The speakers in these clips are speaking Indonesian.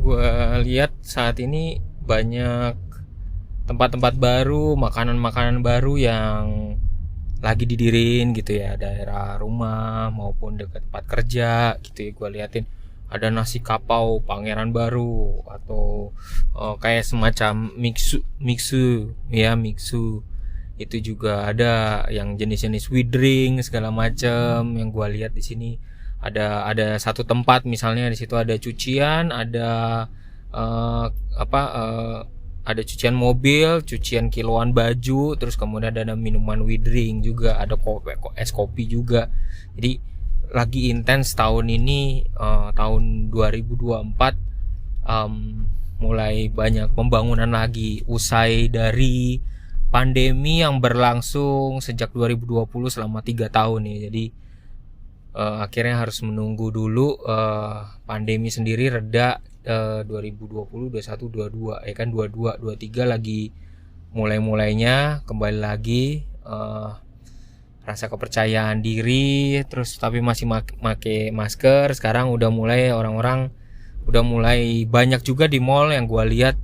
gue lihat saat ini banyak tempat-tempat baru, makanan-makanan baru yang lagi didirin gitu ya, daerah rumah maupun dekat tempat kerja gitu ya. Gue liatin ada nasi kapau pangeran baru atau kayak semacam mixu itu juga ada yang jenis-jenis widring segala macam yang gue lihat di sini. Ada satu tempat misalnya di situ ada cucian, ada eh, apa eh, ada cucian mobil, cucian kiloan baju, terus kemudian ada minuman widring juga, ada es kopi juga. Jadi lagi intens tahun ini, tahun 2024, mulai banyak pembangunan lagi usai dari pandemi yang berlangsung sejak 2020 selama 3 tahun ya. Jadi akhirnya harus menunggu dulu pandemi sendiri reda, 2020, 21, 22 ya kan, 22, 23 lagi mulainya kembali lagi rasa kepercayaan diri, terus tapi masih make masker. Sekarang udah mulai orang-orang udah mulai banyak juga di mall yang gue lihat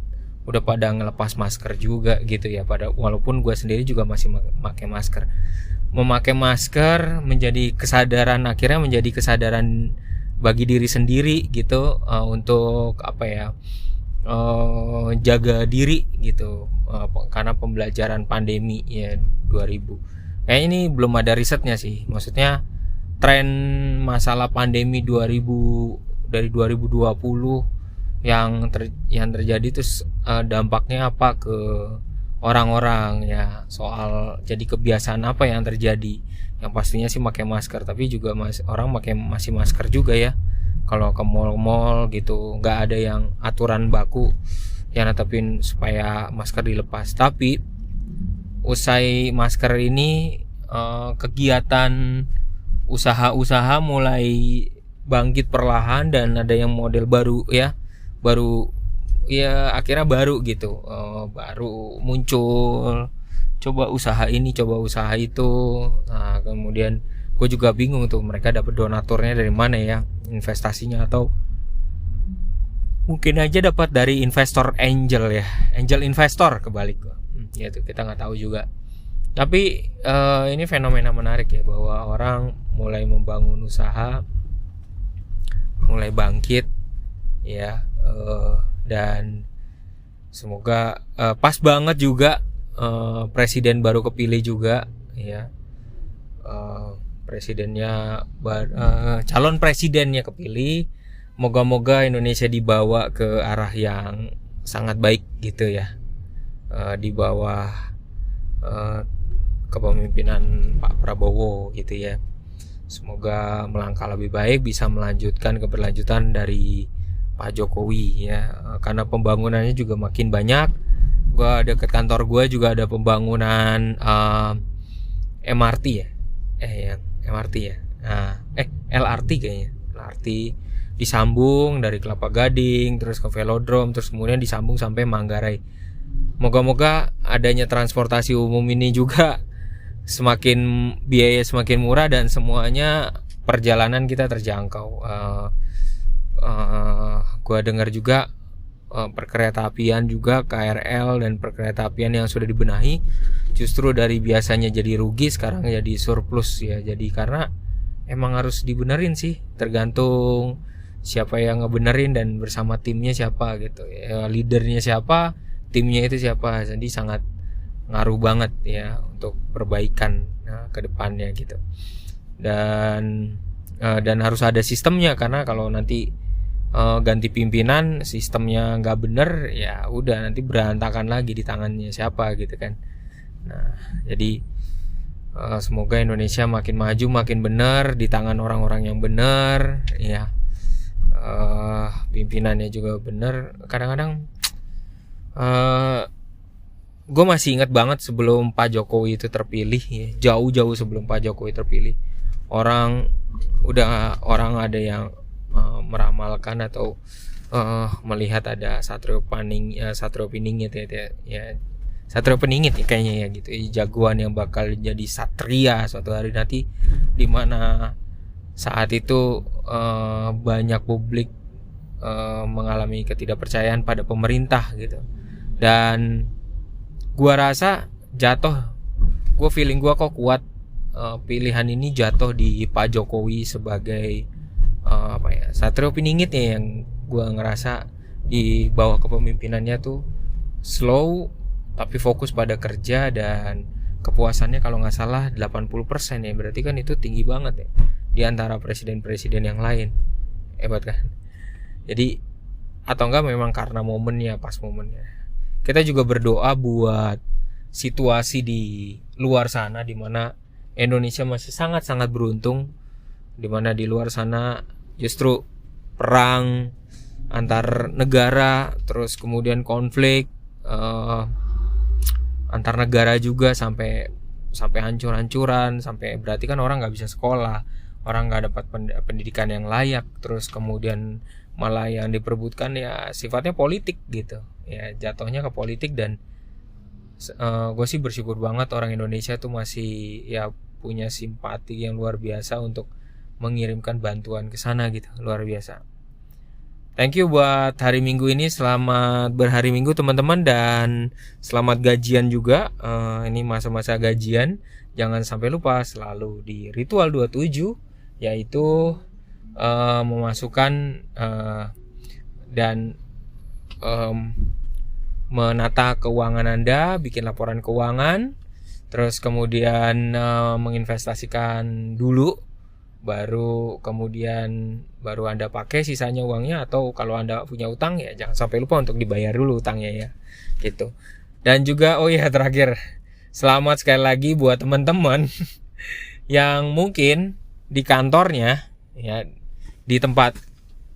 udah pada ngelepas masker juga gitu ya, walaupun gue sendiri juga masih pakai masker. Memakai masker akhirnya menjadi kesadaran bagi diri sendiri gitu, untuk jaga diri gitu, karena pembelajaran pandemi ya 2000. Kayaknya ini belum ada risetnya sih, maksudnya tren masalah pandemi 2000 dari 2020 yang terjadi terus, dampaknya apa ke orang-orang ya, soal jadi kebiasaan apa yang terjadi. Yang pastinya sih pakai masker, tapi juga orang masih masker juga ya kalau ke mall-mall gitu. Nggak ada yang aturan baku yang netepin supaya masker dilepas. Tapi usai masker ini, kegiatan usaha-usaha mulai bangkit perlahan, dan ada yang model baru akhirnya baru gitu, baru muncul, coba usaha ini, coba usaha itu. Nah kemudian gue juga bingung tuh mereka dapat donaturnya dari mana ya, investasinya, atau mungkin aja dapat dari investor angel investor, kebalik ya tuh, kita nggak tahu juga. Tapi ini fenomena menarik ya, bahwa orang mulai membangun usaha, mulai bangkit ya, dan semoga pas banget juga presiden baru kepilih juga ya, calon presidennya kepilih. Moga-moga Indonesia dibawa ke arah yang sangat baik gitu ya, di bawah kepemimpinan Pak Prabowo gitu ya. Semoga melangkah lebih baik, bisa melanjutkan keberlanjutan dari Pak Jokowi ya, karena pembangunannya juga makin banyak. Gua deket kantor gue juga ada pembangunan MRT ya, yang MRT ya, LRT kayaknya, LRT disambung dari Kelapa Gading terus ke Velodrome, terus kemudian disambung sampai Manggarai. Moga-moga adanya transportasi umum ini juga biaya semakin murah, dan semuanya perjalanan kita terjangkau. Gue dengar juga perkeretaapian juga, KRL dan perkeretaapian yang sudah dibenahi, justru dari biasanya jadi rugi sekarang jadi surplus ya. Jadi karena emang harus dibenerin sih, tergantung siapa yang ngebenerin dan bersama timnya siapa gitu ya, leadernya siapa, timnya itu siapa. Jadi sangat ngaruh banget ya untuk perbaikan ke depannya gitu. Dan harus ada sistemnya, karena kalau nanti ganti pimpinan sistemnya nggak bener ya udah, nanti berantakan lagi di tangannya siapa gitu kan. Nah jadi semoga Indonesia makin maju, makin bener di tangan orang-orang yang bener ya, pimpinannya juga bener. Kadang-kadang gue masih ingat banget sebelum Pak Jokowi itu terpilih ya, jauh-jauh sebelum Pak Jokowi terpilih, orang ada yang meramalkan atau melihat ada Satrio Piningit ya, Satrio Piningit ya kayaknya ya gitu, jagoan yang bakal jadi satria suatu hari nanti, dimana saat itu banyak publik mengalami ketidakpercayaan pada pemerintah gitu. Dan gua rasa feeling gua kok kuat pilihan ini jatuh di Pak Jokowi sebagai Satrio Piningit ya, yang gua ngerasa di bawah kepemimpinannya tuh slow tapi fokus pada kerja, dan kepuasannya kalau nggak salah 80% ya, berarti kan itu tinggi banget ya di antara presiden-presiden yang lain. Hebat kan? Jadi atau enggak memang karena momennya, pas momennya. Kita juga berdoa buat situasi di luar sana, di mana Indonesia masih sangat-sangat beruntung, di mana di luar sana justru perang antar negara, terus kemudian konflik antar negara juga sampai hancur-hancuran, sampai berarti kan orang nggak bisa sekolah, orang nggak dapat pendidikan yang layak, terus kemudian malah yang diperebutkan ya sifatnya politik gitu ya, jatuhnya ke politik. Dan gue sih bersyukur banget orang Indonesia tuh masih ya punya simpati yang luar biasa untuk mengirimkan bantuan ke sana gitu, luar biasa. Thank you buat hari Minggu ini, selamat berhari Minggu teman-teman, dan selamat gajian juga. Ini masa-masa gajian, jangan sampai lupa selalu di ritual 27, yaitu memasukkan dan menata keuangan Anda, bikin laporan keuangan, terus kemudian menginvestasikan dulu, baru Anda pakai sisanya uangnya, atau kalau Anda punya utang ya jangan sampai lupa untuk dibayar dulu utangnya ya gitu. Dan juga terakhir, selamat sekali lagi buat teman-teman yang mungkin di kantornya ya, di tempat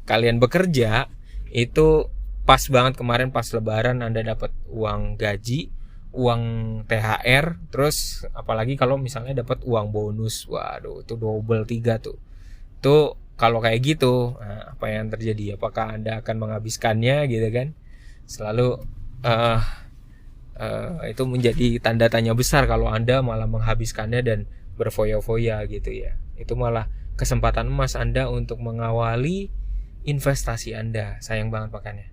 kalian bekerja itu pas banget kemarin pas lebaran Anda dapat uang gaji, uang THR, terus apalagi kalau misalnya dapat uang bonus, waduh itu double 3 tuh. Tuh kalau kayak gitu, apa yang terjadi? Apakah Anda akan menghabiskannya gitu kan? Selalu itu menjadi tanda tanya besar kalau Anda malah menghabiskannya dan berfoya-foya gitu ya. Itu malah kesempatan emas Anda untuk mengawali investasi Anda. Sayang banget makanya.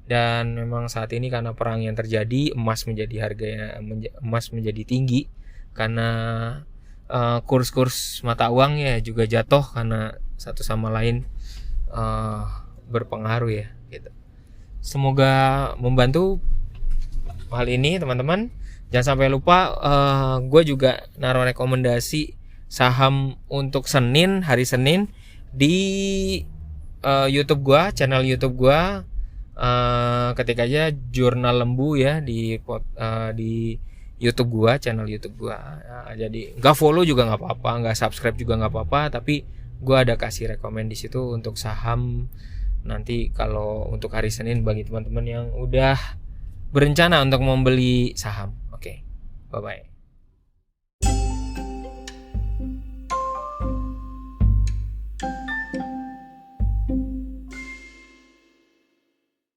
Dan memang saat ini karena perang yang terjadi, emas menjadi tinggi karena kurs mata uangnya juga jatuh karena satu sama lain berpengaruh ya gitu. Semoga membantu hal ini teman-teman. Jangan sampai lupa gue juga naruh rekomendasi saham untuk hari Senin di YouTube gua, channel YouTube gua. Ketik aja Jurnal Lembu ya di YouTube gua, channel YouTube gua. Jadi nggak follow juga nggak apa-apa, nggak subscribe juga nggak apa-apa, tapi gua ada kasih rekomend di situ untuk saham nanti kalau untuk hari Senin bagi teman-teman yang udah berencana untuk membeli saham. Oke, bye bye.